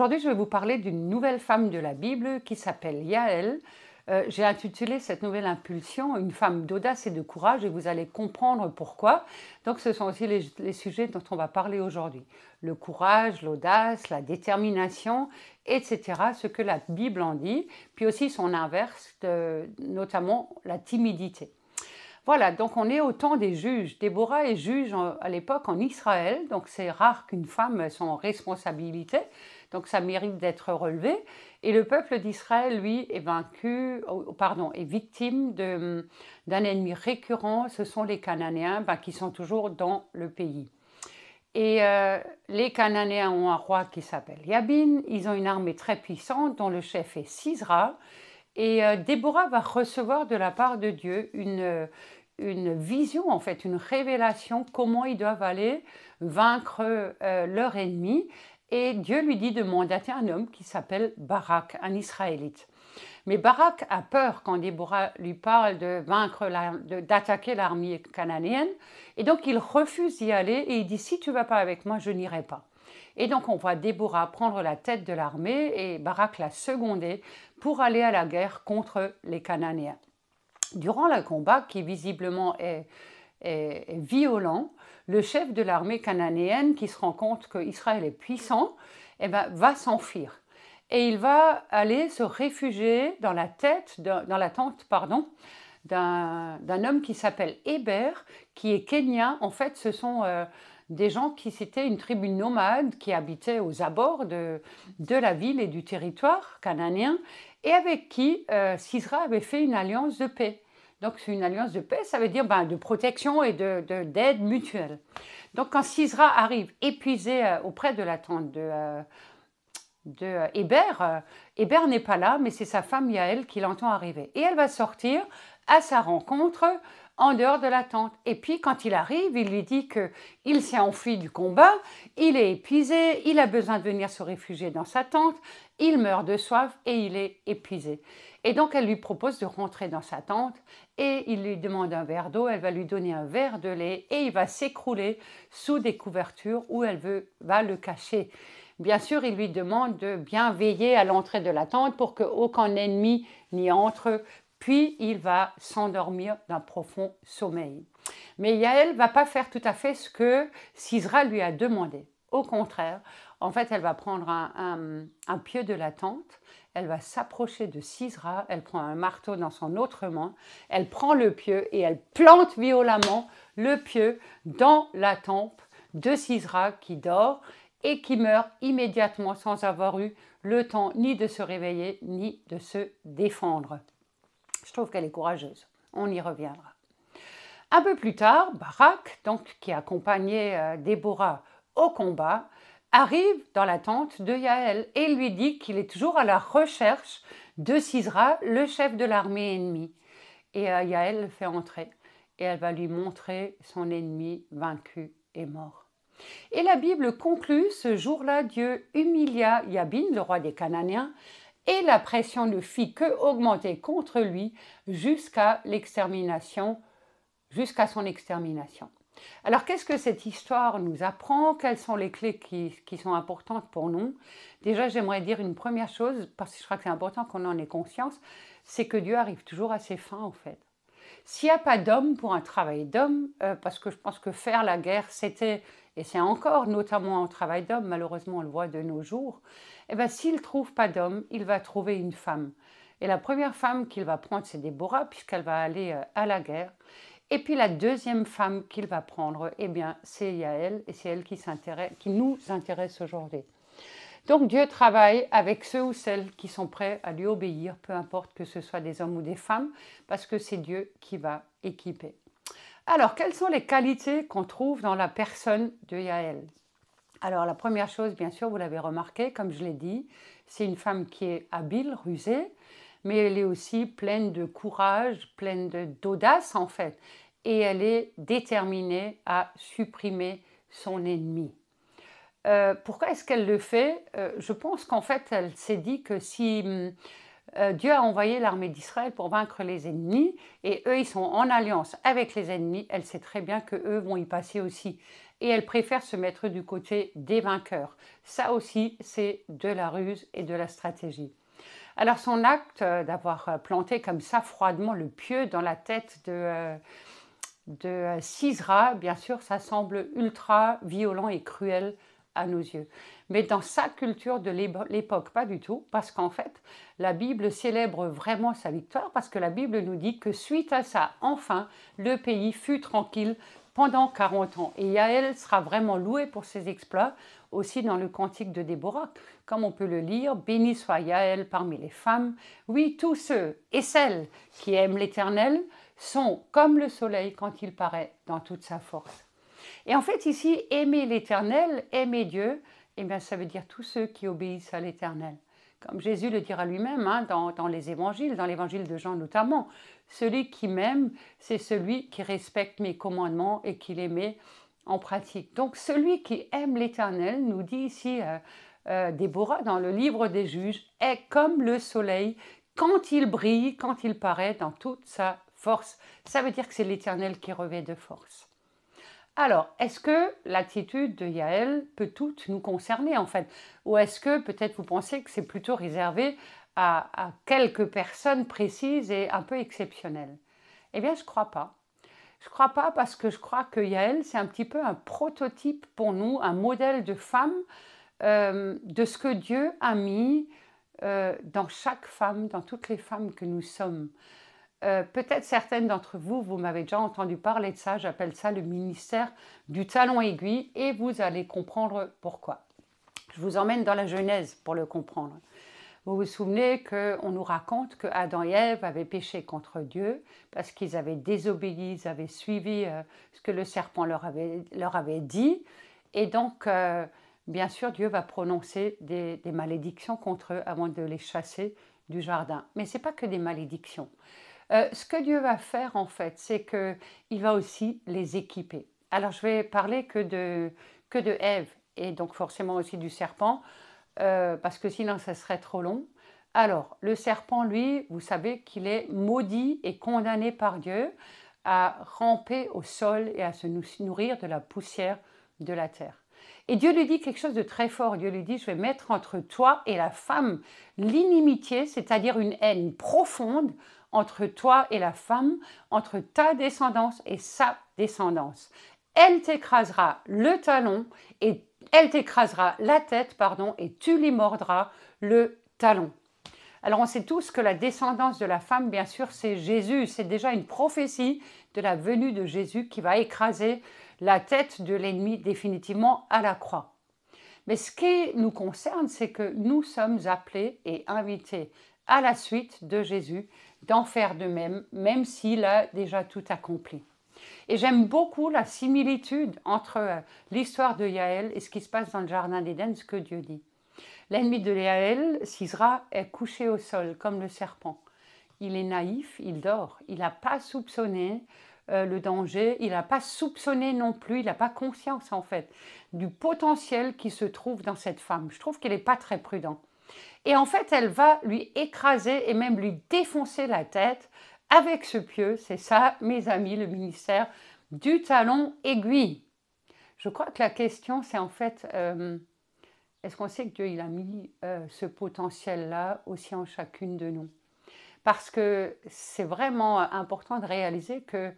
Aujourd'hui, je vais vous parler d'une nouvelle femme de la Bible qui s'appelle Yaël. J'ai intitulé cette nouvelle impulsion une femme d'audace et de courage et vous allez comprendre pourquoi. Donc ce sont aussi les sujets dont on va parler aujourd'hui. Le courage, l'audace, la détermination, etc. Ce que la Bible en dit, puis aussi son inverse, notamment la timidité. Voilà, donc on est au temps des juges. Déborah est juge à l'époque en Israël, donc c'est rare qu'une femme soit en responsabilité, donc ça mérite d'être relevé. Et le peuple d'Israël, lui, est victime d'un ennemi récurrent, ce sont les Cananéens qui sont toujours dans le pays. Et les Cananéens ont un roi qui s'appelle Yabin, ils ont une armée très puissante dont le chef est Sisra. Et Déborah va recevoir de la part de Dieu une vision, en fait, une révélation, comment ils doivent aller vaincre leur ennemi. Et Dieu lui dit de mandater un homme qui s'appelle Barak, un Israélite. Mais Barak a peur quand Déborah lui parle d'attaquer l'armée cananéenne. Et donc il refuse d'y aller et il dit « Si tu ne vas pas avec moi, je n'irai pas ». Et donc on voit Déborah prendre la tête de l'armée et Barak la seconder pour aller à la guerre contre les Cananéens. Durant le combat, qui visiblement est violent, le chef de l'armée cananéenne, qui se rend compte qu'Israël est puissant, va s'enfuir. Et il va aller se réfugier dans la tente d'un homme qui s'appelle Héber, qui est kenyan. En fait, ce sont des gens c'était une tribu nomade qui habitait aux abords de la ville et du territoire cananéen et avec qui Sisra avait fait une alliance de paix. Donc c'est une alliance de paix, ça veut dire de protection et d'aide mutuelle. Donc quand Sisra arrive épuisé auprès de la tente de Héber, Héber n'est pas là, mais c'est sa femme Yaël qui l'entend arriver. Et elle va sortir à sa rencontre en dehors de la tente. Et puis quand il arrive, il lui dit qu'il s'est enfui du combat, il est épuisé, il a besoin de venir se réfugier dans sa tente, il meurt de soif et il est épuisé. Et donc elle lui propose de rentrer dans sa tente et il lui demande un verre d'eau, elle va lui donner un verre de lait et il va s'écrouler sous des couvertures où elle va le cacher. Bien sûr, il lui demande de bien veiller à l'entrée de la tente pour qu'aucun ennemi n'y entre, puis il va s'endormir d'un profond sommeil. Mais Yaël ne va pas faire tout à fait ce que Sisra lui a demandé. Au contraire, en fait, elle va prendre un pieu de la tente, elle va s'approcher de Sisra, elle prend un marteau dans son autre main, elle prend le pieu et elle plante violemment le pieu dans la tempe de Sisra qui dort et qui meurt immédiatement sans avoir eu le temps ni de se réveiller ni de se défendre. Je trouve qu'elle est courageuse, on y reviendra. Un peu plus tard, Barak, qui accompagnait Déborah au combat, arrive dans la tente de Yaël et lui dit qu'il est toujours à la recherche de Sisra, le chef de l'armée ennemie. Et Yaël le fait entrer et elle va lui montrer son ennemi vaincu et mort. Et la Bible conclut, ce jour-là, Dieu humilia Yabin, le roi des Cananéens, et la pression ne fit que augmenter contre lui jusqu'à son extermination. Alors, qu'est-ce que cette histoire nous apprend? Quelles sont les clés qui sont importantes pour nous? Déjà, j'aimerais dire une première chose, parce que je crois que c'est important qu'on en ait conscience, c'est que Dieu arrive toujours à ses fins, en fait. S'il n'y a pas d'homme pour un travail d'homme, parce que je pense que faire la guerre, c'était, et c'est encore notamment un travail d'homme, malheureusement on le voit de nos jours, s'il ne trouve pas d'homme, il va trouver une femme. Et la première femme qu'il va prendre, c'est Déborah, puisqu'elle va aller à la guerre. Et puis la deuxième femme qu'il va prendre, c'est Yaël, et c'est elle qui nous intéresse aujourd'hui. Donc Dieu travaille avec ceux ou celles qui sont prêts à lui obéir, peu importe que ce soit des hommes ou des femmes, parce que c'est Dieu qui va équiper. Alors, quelles sont les qualités qu'on trouve dans la personne de Yaël? Alors, la première chose, bien sûr, vous l'avez remarqué, comme je l'ai dit, c'est une femme qui est habile, rusée, mais elle est aussi pleine de courage, pleine d'audace en fait, et elle est déterminée à supprimer son ennemi. Pourquoi est-ce qu'elle le fait? Je pense qu'en fait, elle s'est dit que si Dieu a envoyé l'armée d'Israël pour vaincre les ennemis, et eux, ils sont en alliance avec les ennemis, elle sait très bien qu'eux vont y passer aussi. et elle préfère se mettre du côté des vainqueurs. Ça aussi, c'est de la ruse et de la stratégie. Alors son acte d'avoir planté comme ça froidement le pieu dans la tête de Sisera, bien sûr, ça semble ultra violent et cruel à nos yeux. Mais dans sa culture de l'époque, pas du tout, parce qu'en fait, la Bible célèbre vraiment sa victoire, parce que la Bible nous dit que suite à ça, enfin, le pays fut tranquille pendant 40 ans. Et Yaël sera vraiment louée pour ses exploits, aussi dans le cantique de Déborah, comme on peut le lire, « Béni soit Yaël parmi les femmes ». Oui, tous ceux et celles qui aiment l'Éternel sont comme le soleil quand il paraît dans toute sa force. Et en fait, ici, aimer l'Éternel, aimer Dieu, eh bien, ça veut dire tous ceux qui obéissent à l'Éternel. Comme Jésus le dira lui-même dans les évangiles, dans l'évangile de Jean notamment, celui qui m'aime, c'est celui qui respecte mes commandements et qui les met en pratique. Donc celui qui aime l'Éternel, nous dit ici Déborah dans le livre des juges, est comme le soleil quand il brille, quand il paraît dans toute sa force. Ça veut dire que c'est l'Éternel qui revêt de force. Alors, est-ce que l'attitude de Yaël peut toutes nous concerner en fait? Ou est-ce que peut-être vous pensez que c'est plutôt réservé à quelques personnes précises et un peu exceptionnelles? Eh bien, je ne crois pas. Je ne crois pas parce que je crois que Yaël, c'est un petit peu un prototype pour nous, un modèle de femme, de ce que Dieu a mis dans chaque femme, dans toutes les femmes que nous sommes. Peut-être certaines d'entre vous, vous m'avez déjà entendu parler de ça, j'appelle ça le ministère du talon aiguille et vous allez comprendre pourquoi. Je vous emmène dans la Genèse pour le comprendre. Vous vous souvenez qu'on nous raconte que Adam et Ève avaient péché contre Dieu parce qu'ils avaient désobéi, ils avaient suivi ce que le serpent leur avait dit. Et donc, bien sûr, Dieu va prononcer des malédictions contre eux avant de les chasser du jardin. Mais ce n'est pas que des malédictions. Ce que Dieu va faire, en fait, c'est qu'il va aussi les équiper. Alors, je vais parler que de Ève et donc forcément aussi du serpent, parce que sinon, ça serait trop long. Alors, le serpent, lui, vous savez qu'il est maudit et condamné par Dieu à ramper au sol et à se nourrir de la poussière de la terre. Et Dieu lui dit quelque chose de très fort. Dieu lui dit, je vais mettre entre toi et la femme l'inimitié, c'est-à-dire une haine profonde entre toi et la femme, entre ta descendance et sa descendance. Elle t'écrasera le talon et elle t'écrasera la tête, et tu lui mordras le talon. Alors on sait tous que la descendance de la femme, bien sûr, c'est Jésus. C'est déjà une prophétie de la venue de Jésus qui va écraser la tête de l'ennemi définitivement à la croix. Mais ce qui nous concerne, c'est que nous sommes appelés et invités à la suite de Jésus d'en faire de même, même s'il a déjà tout accompli. Et j'aime beaucoup la similitude entre l'histoire de Yaël et ce qui se passe dans le jardin d'Éden, ce que Dieu dit. L'ennemi de Yaël, Sisera, est couché au sol comme le serpent. Il est naïf, il dort, il n'a pas soupçonné le danger, il n'a pas soupçonné non plus, il n'a pas conscience en fait du potentiel qui se trouve dans cette femme. Je trouve qu'il n'est pas très prudent. Et en fait, elle va lui écraser et même lui défoncer la tête avec ce pieu. C'est ça, mes amis, le ministère du talon aiguille. Je crois que la question, c'est en fait, est-ce qu'on sait que Dieu il a mis ce potentiel-là aussi en chacune de nous? Parce que c'est vraiment important de réaliser que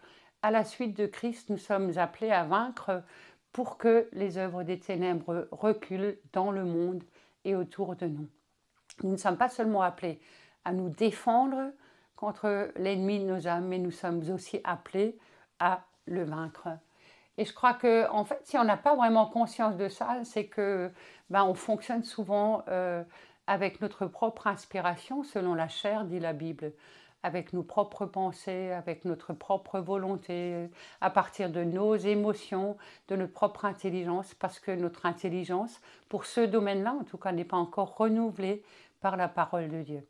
à la suite de Christ, nous sommes appelés à vaincre pour que les œuvres des ténèbres reculent dans le monde et autour de nous. Nous ne sommes pas seulement appelés à nous défendre contre l'ennemi de nos âmes, mais nous sommes aussi appelés à le vaincre. Et je crois que, en fait, si on n'a pas vraiment conscience de ça, c'est que on fonctionne souvent avec notre propre inspiration, selon la chair, dit la Bible, avec nos propres pensées, avec notre propre volonté, à partir de nos émotions, de notre propre intelligence, parce que notre intelligence, pour ce domaine-là, en tout cas, n'est pas encore renouvelée par la parole de Dieu.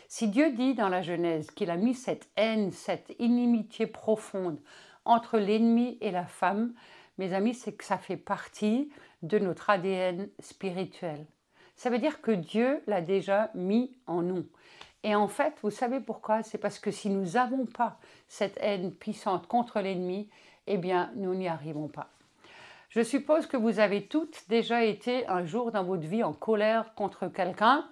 Si Dieu dit dans la Genèse qu'il a mis cette haine, cette inimitié profonde entre l'ennemi et la femme, mes amis, c'est que ça fait partie de notre ADN spirituel. Ça veut dire que Dieu l'a déjà mis en nous. Et en fait, vous savez pourquoi? C'est parce que si nous n'avons pas cette haine puissante contre l'ennemi, eh bien, nous n'y arrivons pas. Je suppose que vous avez toutes déjà été un jour dans votre vie en colère contre quelqu'un,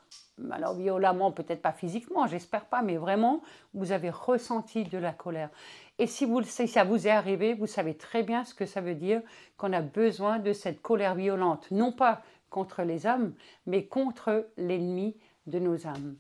alors violemment, peut-être pas physiquement, j'espère pas, mais vraiment, vous avez ressenti de la colère. Et si ça vous est arrivé, vous savez très bien ce que ça veut dire qu'on a besoin de cette colère violente, non pas contre les hommes, mais contre l'ennemi de nos âmes.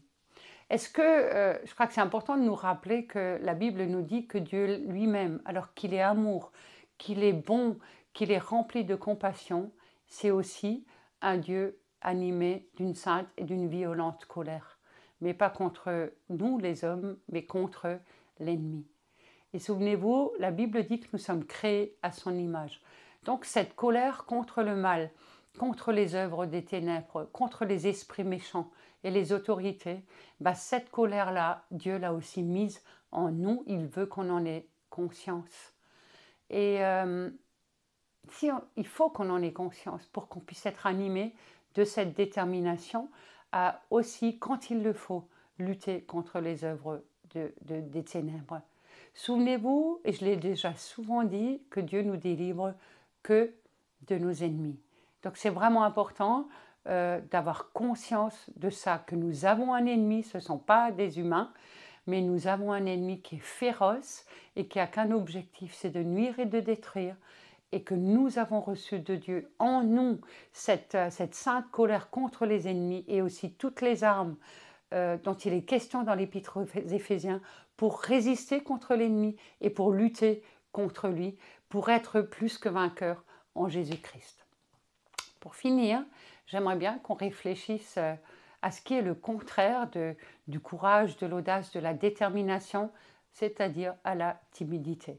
Je crois que c'est important de nous rappeler que la Bible nous dit que Dieu lui-même, alors qu'il est amour, qu'il est bon, qu'il est rempli de compassion, c'est aussi un Dieu animé d'une sainte et d'une violente colère. Mais pas contre nous les hommes, mais contre l'ennemi. Et souvenez-vous, la Bible dit que nous sommes créés à son image. Donc cette colère contre le mal, contre les œuvres des ténèbres, contre les esprits méchants et les autorités, cette colère-là, Dieu l'a aussi mise en nous, il veut qu'on en ait conscience. Et il faut qu'on en ait conscience pour qu'on puisse être animé de cette détermination à aussi, quand il le faut, lutter contre les œuvres des ténèbres. Souvenez-vous, et je l'ai déjà souvent dit, que Dieu nous délivre que de nos ennemis. Donc c'est vraiment important d'avoir conscience de ça, que nous avons un ennemi, ce ne sont pas des humains, mais nous avons un ennemi qui est féroce et qui n'a qu'un objectif, c'est de nuire et de détruire, et que nous avons reçu de Dieu en nous cette sainte colère contre les ennemis et aussi toutes les armes dont il est question dans l'Épître aux Éphésiens pour résister contre l'ennemi et pour lutter contre lui, pour être plus que vainqueur en Jésus-Christ. Pour finir, j'aimerais bien qu'on réfléchisse à ce qui est le contraire du courage, de l'audace, de la détermination, c'est-à-dire à la timidité.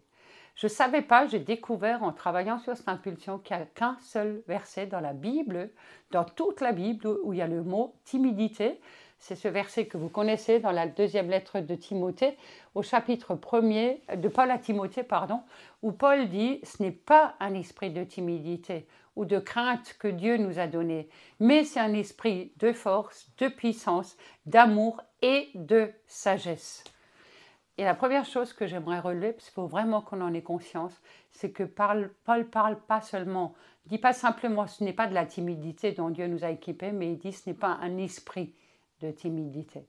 Je ne savais pas, j'ai découvert en travaillant sur cette impulsion qu'il n'y a qu'un seul verset dans la Bible, dans toute la Bible, où il y a le mot timidité. C'est ce verset que vous connaissez dans la deuxième lettre de Timothée, au chapitre 1er, de Paul à Timothée, pardon, où Paul dit « Ce n'est pas un esprit de timidité ou de crainte que Dieu nous a donné, mais c'est un esprit de force, de puissance, d'amour et de sagesse. » Et la première chose que j'aimerais relever, parce qu'il faut vraiment qu'on en ait conscience, c'est que Paul parle pas seulement, il dit pas simplement ce n'est pas de la timidité dont Dieu nous a équipés, mais il dit ce n'est pas un esprit de timidité.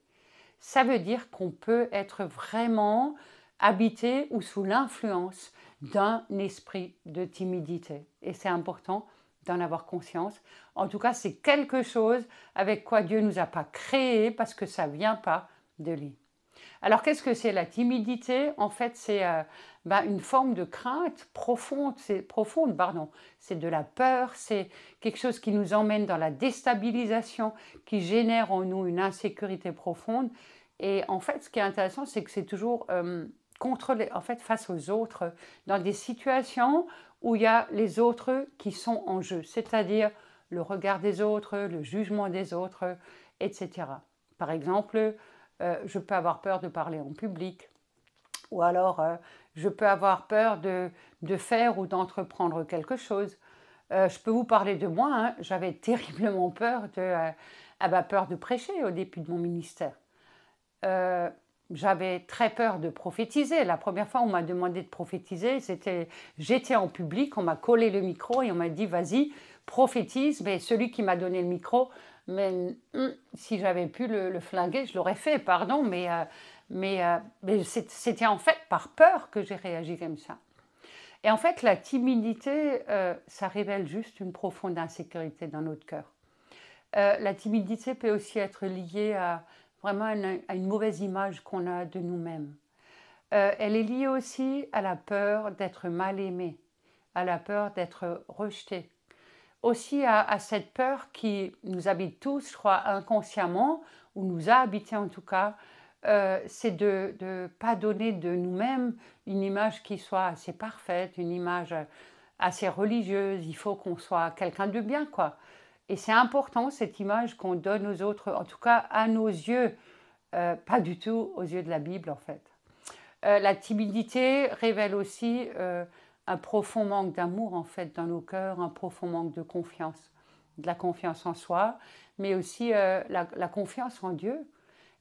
Ça veut dire qu'on peut être vraiment habité ou sous l'influence d'un esprit de timidité. Et c'est important d'en avoir conscience. En tout cas, c'est quelque chose avec quoi Dieu ne nous a pas créés parce que ça ne vient pas de lui. Alors, qu'est-ce que c'est la timidité? En fait, c'est une forme de crainte profonde, c'est de la peur, c'est quelque chose qui nous emmène dans la déstabilisation, qui génère en nous une insécurité profonde. Et en fait, ce qui est intéressant, c'est que c'est toujours face aux autres, dans des situations où il y a les autres qui sont en jeu, c'est-à-dire le regard des autres, le jugement des autres, etc. Par exemple, je peux avoir peur de parler en public, ou alors je peux avoir peur de faire ou d'entreprendre quelque chose. Je peux vous parler de moi, hein, j'avais terriblement peur de prêcher au début de mon ministère. J'avais très peur de prophétiser. La première fois on m'a demandé de prophétiser, j'étais en public, on m'a collé le micro et on m'a dit vas-y, prophétise, mais celui qui m'a donné le micro, si j'avais pu le flinguer, je l'aurais fait, pardon, mais c'était en fait par peur que j'ai réagi comme ça. Et en fait, la timidité, ça révèle juste une profonde insécurité dans notre cœur. La timidité peut aussi être liée à une mauvaise image qu'on a de nous-mêmes. Elle est liée aussi à la peur d'être mal aimé, à la peur d'être rejeté. Aussi à cette peur qui nous habite tous, je crois, inconsciemment, ou nous a habité en tout cas, c'est de ne pas donner de nous-mêmes une image qui soit assez parfaite, une image assez religieuse. Il faut qu'on soit quelqu'un de bien, quoi. Et c'est important, cette image qu'on donne aux autres, en tout cas à nos yeux, pas du tout aux yeux de la Bible, en fait. La timidité révèle aussi un profond manque d'amour, en fait, dans nos cœurs, un profond manque de confiance, de la confiance en soi, mais aussi la confiance en Dieu.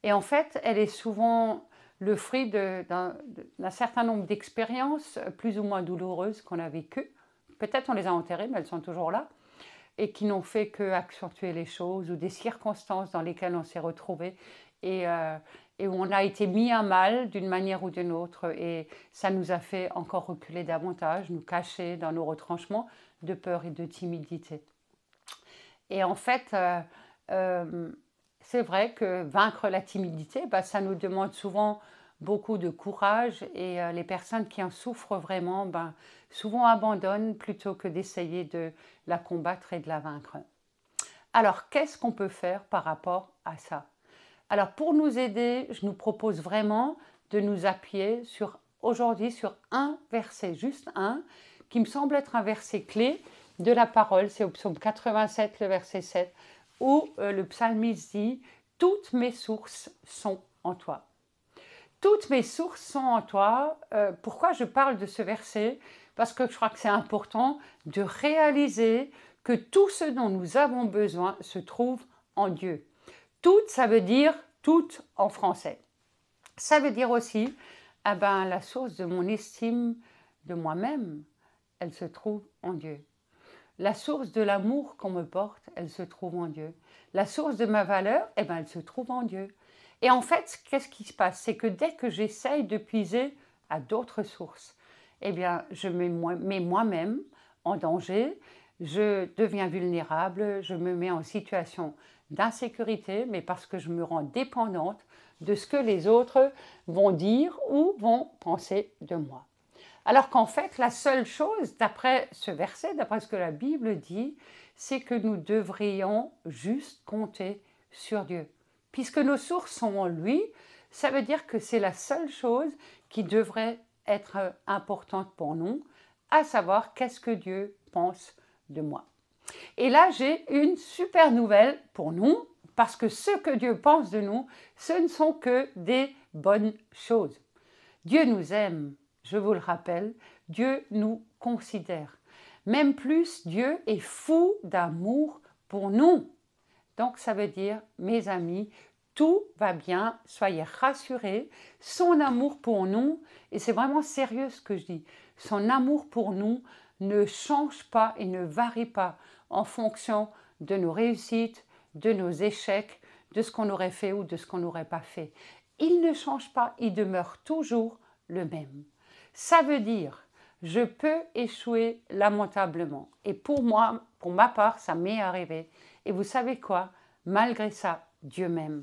Et en fait, elle est souvent le fruit d'un certain nombre d'expériences plus ou moins douloureuses qu'on a vécues, peut-être on les a enterrées, mais elles sont toujours là, et qui n'ont fait qu'accentuer les choses, ou des circonstances dans lesquelles on s'est retrouvés, et, euh, et où on a été mis à mal d'une manière ou d'une autre, et ça nous a fait encore reculer davantage, nous cacher dans nos retranchements de peur et de timidité. Et en fait, euh, c'est vrai que vaincre la timidité, bah, ça nous demande souvent beaucoup de courage, et les personnes qui en souffrent vraiment, ben, souvent abandonnent plutôt que d'essayer de la combattre et de la vaincre. Alors, qu'est-ce qu'on peut faire par rapport à ça? Alors, pour nous aider, je nous propose vraiment de nous appuyer aujourd'hui sur un verset, juste un, qui me semble être un verset clé de la parole. C'est au psaume 87, le verset 7, où le psalmiste dit « Toutes mes sources sont en toi ». Toutes mes sources sont en toi. Pourquoi je parle de ce verset? Parce que je crois que c'est important de réaliser que tout ce dont nous avons besoin se trouve en Dieu. Toutes, ça veut dire toutes en français. Ça veut dire aussi, ah ben, la source de mon estime de moi-même, elle se trouve en Dieu. La source de l'amour qu'on me porte, elle se trouve en Dieu. La source de ma valeur, eh ben, elle se trouve en Dieu. Et en fait, qu'est-ce qui se passe? C'est que dès que j'essaye de puiser à d'autres sources, eh bien, je mets moi-même en danger, je deviens vulnérable, je me mets en situation d'insécurité, mais parce que je me rends dépendante de ce que les autres vont dire ou vont penser de moi. Alors qu'en fait, la seule chose, d'après ce verset, d'après ce que la Bible dit, c'est que nous devrions juste compter sur Dieu. Puisque nos sources sont en lui, ça veut dire que c'est la seule chose qui devrait être importante pour nous, à savoir qu'est-ce que Dieu pense de moi. Et là, j'ai une super nouvelle pour nous, parce que ce que Dieu pense de nous, ce ne sont que des bonnes choses. Dieu nous aime, je vous le rappelle, Dieu nous considère. Même plus, Dieu est fou d'amour pour nous. Donc ça veut dire, mes amis, tout va bien, soyez rassurés, son amour pour nous, et c'est vraiment sérieux ce que je dis, son amour pour nous ne change pas et ne varie pas en fonction de nos réussites, de nos échecs, de ce qu'on aurait fait ou de ce qu'on n'aurait pas fait. Il ne change pas, il demeure toujours le même. Ça veut dire, je peux échouer lamentablement. Et pour moi, pour ma part, ça m'est arrivé. Et vous savez quoi? Malgré ça, Dieu m'aime.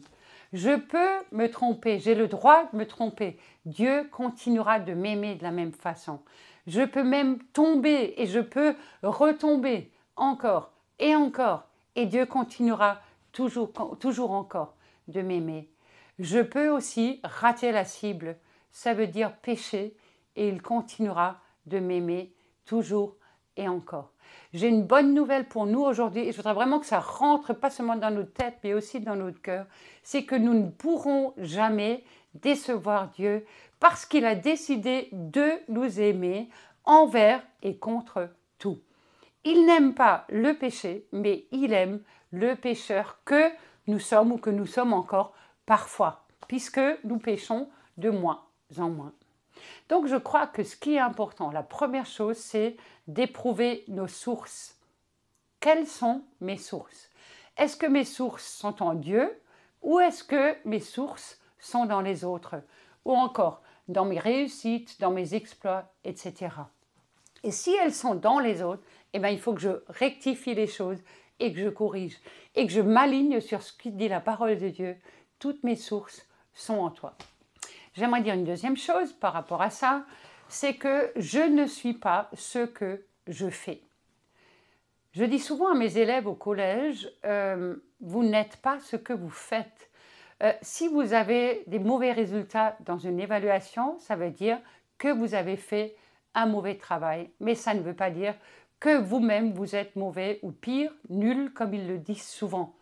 Je peux me tromper, j'ai le droit de me tromper. Dieu continuera de m'aimer de la même façon. Je peux même tomber et je peux retomber encore et encore. Et Dieu continuera toujours encore de m'aimer. Je peux aussi rater la cible, ça veut dire pécher, et il continuera de m'aimer toujours et encore. J'ai une bonne nouvelle pour nous aujourd'hui, et je voudrais vraiment que ça rentre pas seulement dans notre tête, mais aussi dans notre cœur, c'est que nous ne pourrons jamais décevoir Dieu parce qu'il a décidé de nous aimer envers et contre tout. Il n'aime pas le péché, mais il aime le pécheur que nous sommes ou que nous sommes encore parfois, puisque nous péchons de moins en moins. Donc je crois que ce qui est important, la première chose, c'est d'éprouver nos sources. Quelles sont mes sources? Est-ce que mes sources sont en Dieu ou est-ce que mes sources sont dans les autres? Ou encore dans mes réussites, dans mes exploits, etc. Et si elles sont dans les autres, eh bien, il faut que je rectifie les choses et que je corrige et que je m'aligne sur ce qui dit la parole de Dieu. Toutes mes sources sont en toi. J'aimerais dire une deuxième chose par rapport à ça, c'est que je ne suis pas ce que je fais. Je dis souvent à mes élèves au collège, vous n'êtes pas ce que vous faites. Si vous avez des mauvais résultats dans une évaluation, ça veut dire que vous avez fait un mauvais travail. Mais ça ne veut pas dire que vous-même vous êtes mauvais ou pire, nul, comme ils le disent souvent.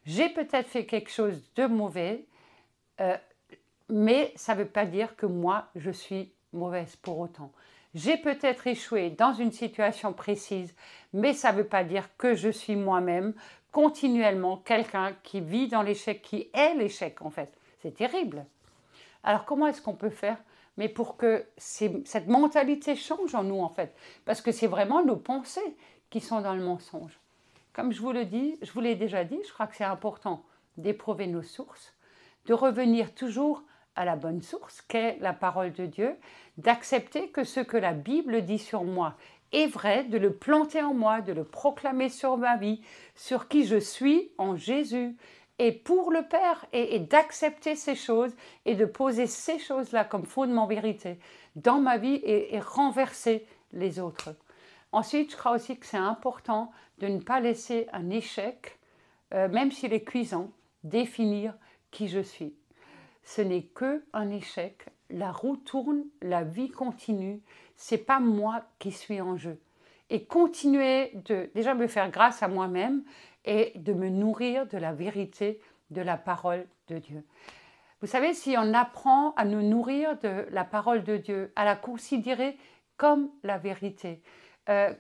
J'ai peut-être fait quelque chose de mauvais, mais ça ne veut pas dire que moi, je suis mauvaise pour autant. J'ai peut-être échoué dans une situation précise, mais ça ne veut pas dire que je suis moi-même continuellement quelqu'un qui vit dans l'échec, qui est l'échec en fait. C'est terrible. Alors comment est-ce qu'on peut faire mais pour que cette mentalité change en nous en fait. Parce que c'est vraiment nos pensées qui sont dans le mensonge. Comme je vous l'ai déjà dit, je crois que c'est important d'éprouver nos sources, de revenir toujours à la bonne source qu'est la parole de Dieu, d'accepter que ce que la Bible dit sur moi est vrai, de le planter en moi, de le proclamer sur ma vie, sur qui je suis en Jésus, et pour le Père, et d'accepter ces choses et de poser ces choses-là comme fondement vérité dans ma vie et renverser les autres. Ensuite, je crois aussi que c'est important de ne pas laisser un échec, même s'il est cuisant, définir qui je suis. Ce n'est qu'un échec, la roue tourne, la vie continue, c'est pas moi qui suis en jeu. Et continuer de déjà me faire grâce à moi-même et de me nourrir de la vérité de la parole de Dieu. Vous savez, si on apprend à nous nourrir de la parole de Dieu, à la considérer comme la vérité,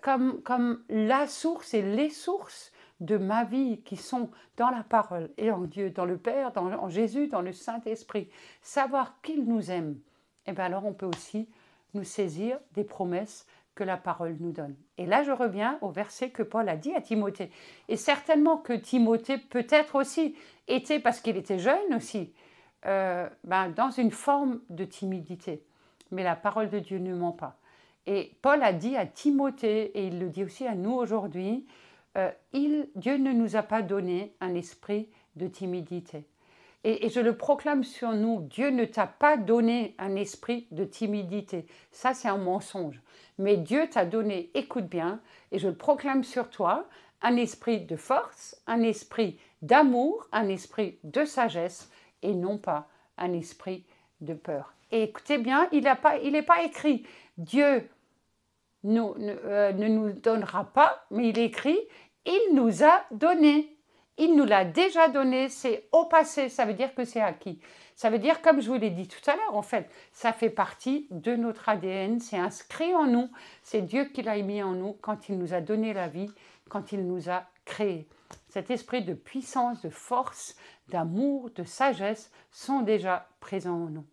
comme la source et les sources de ma vie qui sont dans la parole et en Dieu, dans le Père, en Jésus, dans le Saint-Esprit, savoir qu'il nous aime, et bien alors on peut aussi nous saisir des promesses que la parole nous donne. Et là, je reviens au verset que Paul a dit à Timothée. Et certainement que Timothée peut-être aussi était, parce qu'il était jeune aussi, dans une forme de timidité. Mais la parole de Dieu ne ment pas. Et Paul a dit à Timothée, et il le dit aussi à nous aujourd'hui, Dieu ne nous a pas donné un esprit de timidité. Et je le proclame sur nous, Dieu ne t'a pas donné un esprit de timidité. Ça, c'est un mensonge. Mais Dieu t'a donné, écoute bien, et je le proclame sur toi, un esprit de force, un esprit d'amour, un esprit de sagesse, et non pas un esprit de peur. Et écoutez bien, il n'est pas écrit Dieu ne nous donnera pas, mais il est écrit il nous a donné. Il nous l'a déjà donné, c'est au passé, ça veut dire que c'est acquis. Ça veut dire, comme je vous l'ai dit tout à l'heure, en fait, ça fait partie de notre ADN, c'est inscrit en nous, c'est Dieu qui l'a mis en nous quand il nous a donné la vie, quand il nous a créés. Cet esprit de puissance, de force, d'amour, de sagesse sont déjà présents en nous.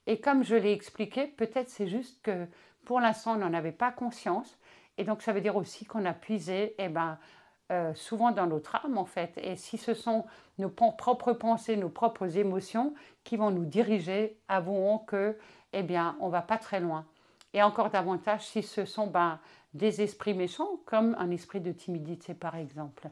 Et comme je l'ai expliqué, peut-être c'est juste que pour l'instant on n'en avait pas conscience, et donc ça veut dire aussi qu'on a puisé, souvent dans notre âme en fait, et si ce sont nos propres pensées, nos propres émotions qui vont nous diriger, avouons que, on ne va pas très loin. Et encore davantage si ce sont des esprits méchants, comme un esprit de timidité par exemple.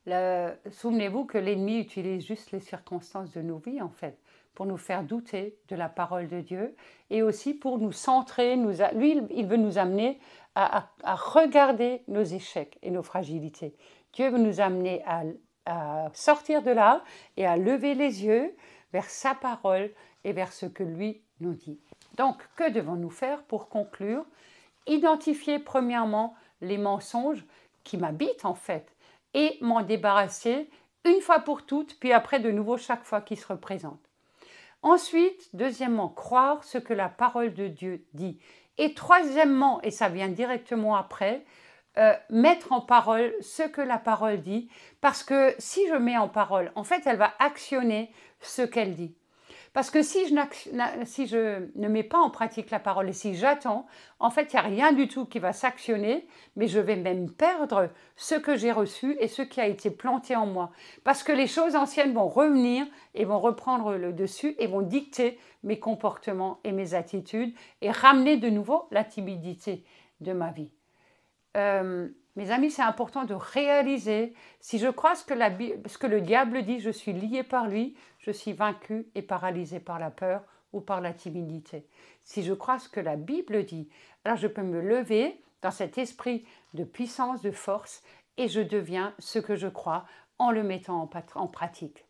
Souvenez-vous que l'ennemi utilise juste les circonstances de nos vies en fait, pour nous faire douter de la parole de Dieu et aussi pour nous centrer. Lui, il veut nous amener à regarder nos échecs et nos fragilités. Dieu veut nous amener à sortir de là et à lever les yeux vers sa parole et vers ce que lui nous dit. Donc, que devons-nous faire pour conclure? Identifier premièrement les mensonges qui m'habitent en fait et m'en débarrasser une fois pour toutes, puis après de nouveau chaque fois qu'ils se représentent. Ensuite, deuxièmement, croire ce que la parole de Dieu dit. Et troisièmement, et ça vient directement après, mettre en parole ce que la parole dit, parce que si je mets en parole, en fait, elle va actionner ce qu'elle dit. Parce que si je ne mets pas en pratique la parole et si j'attends, en fait, il n'y a rien du tout qui va s'actionner, mais je vais même perdre ce que j'ai reçu et ce qui a été planté en moi. Parce que les choses anciennes vont revenir et vont reprendre le dessus et vont dicter mes comportements et mes attitudes et ramener de nouveau la timidité de ma vie. Mes amis, c'est important de réaliser, si je crois ce que le diable dit, je suis lié par lui, je suis vaincu et paralysé par la peur ou par la timidité. Si je crois ce que la Bible dit, alors je peux me lever dans cet esprit de puissance, de force, et je deviens ce que je crois en le mettant en pratique.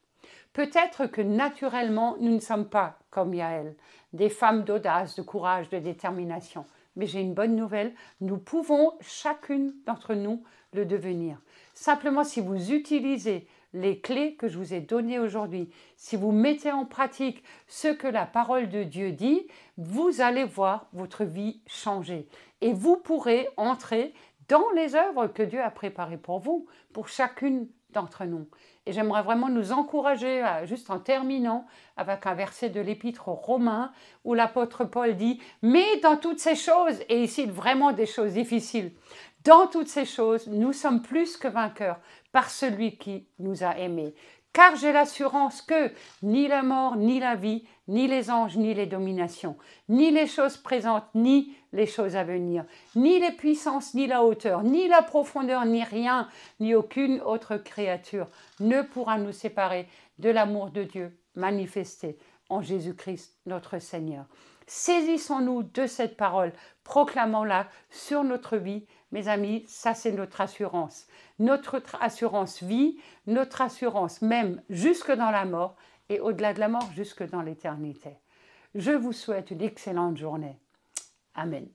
Peut-être que naturellement, nous ne sommes pas comme Yaël, des femmes d'audace, de courage, de détermination. Mais j'ai une bonne nouvelle, nous pouvons, chacune d'entre nous, le devenir. Simplement, si vous utilisez les clés que je vous ai données aujourd'hui, si vous mettez en pratique ce que la parole de Dieu dit, vous allez voir votre vie changer. Et vous pourrez entrer dans les œuvres que Dieu a préparées pour vous, pour chacune d'entre nous. Et j'aimerais vraiment nous encourager, juste en terminant, avec un verset de l'Épître aux Romains, où l'apôtre Paul dit « Mais dans toutes ces choses », et ici vraiment des choses difficiles, « Dans toutes ces choses, nous sommes plus que vainqueurs par celui qui nous a aimés. Car j'ai l'assurance que ni la mort, ni la vie, ni les anges, ni les dominations, ni les choses présentes, ni les choses à venir, ni les puissances, ni la hauteur, ni la profondeur, ni rien, ni aucune autre créature ne pourra nous séparer de l'amour de Dieu manifesté en Jésus-Christ notre Seigneur. » Saisissons-nous de cette parole, proclamons-la sur notre vie. Mes amis, ça c'est notre assurance. Notre assurance vie, notre assurance même jusque dans la mort et au-delà de la mort, jusque dans l'éternité. Je vous souhaite une excellente journée. Amen.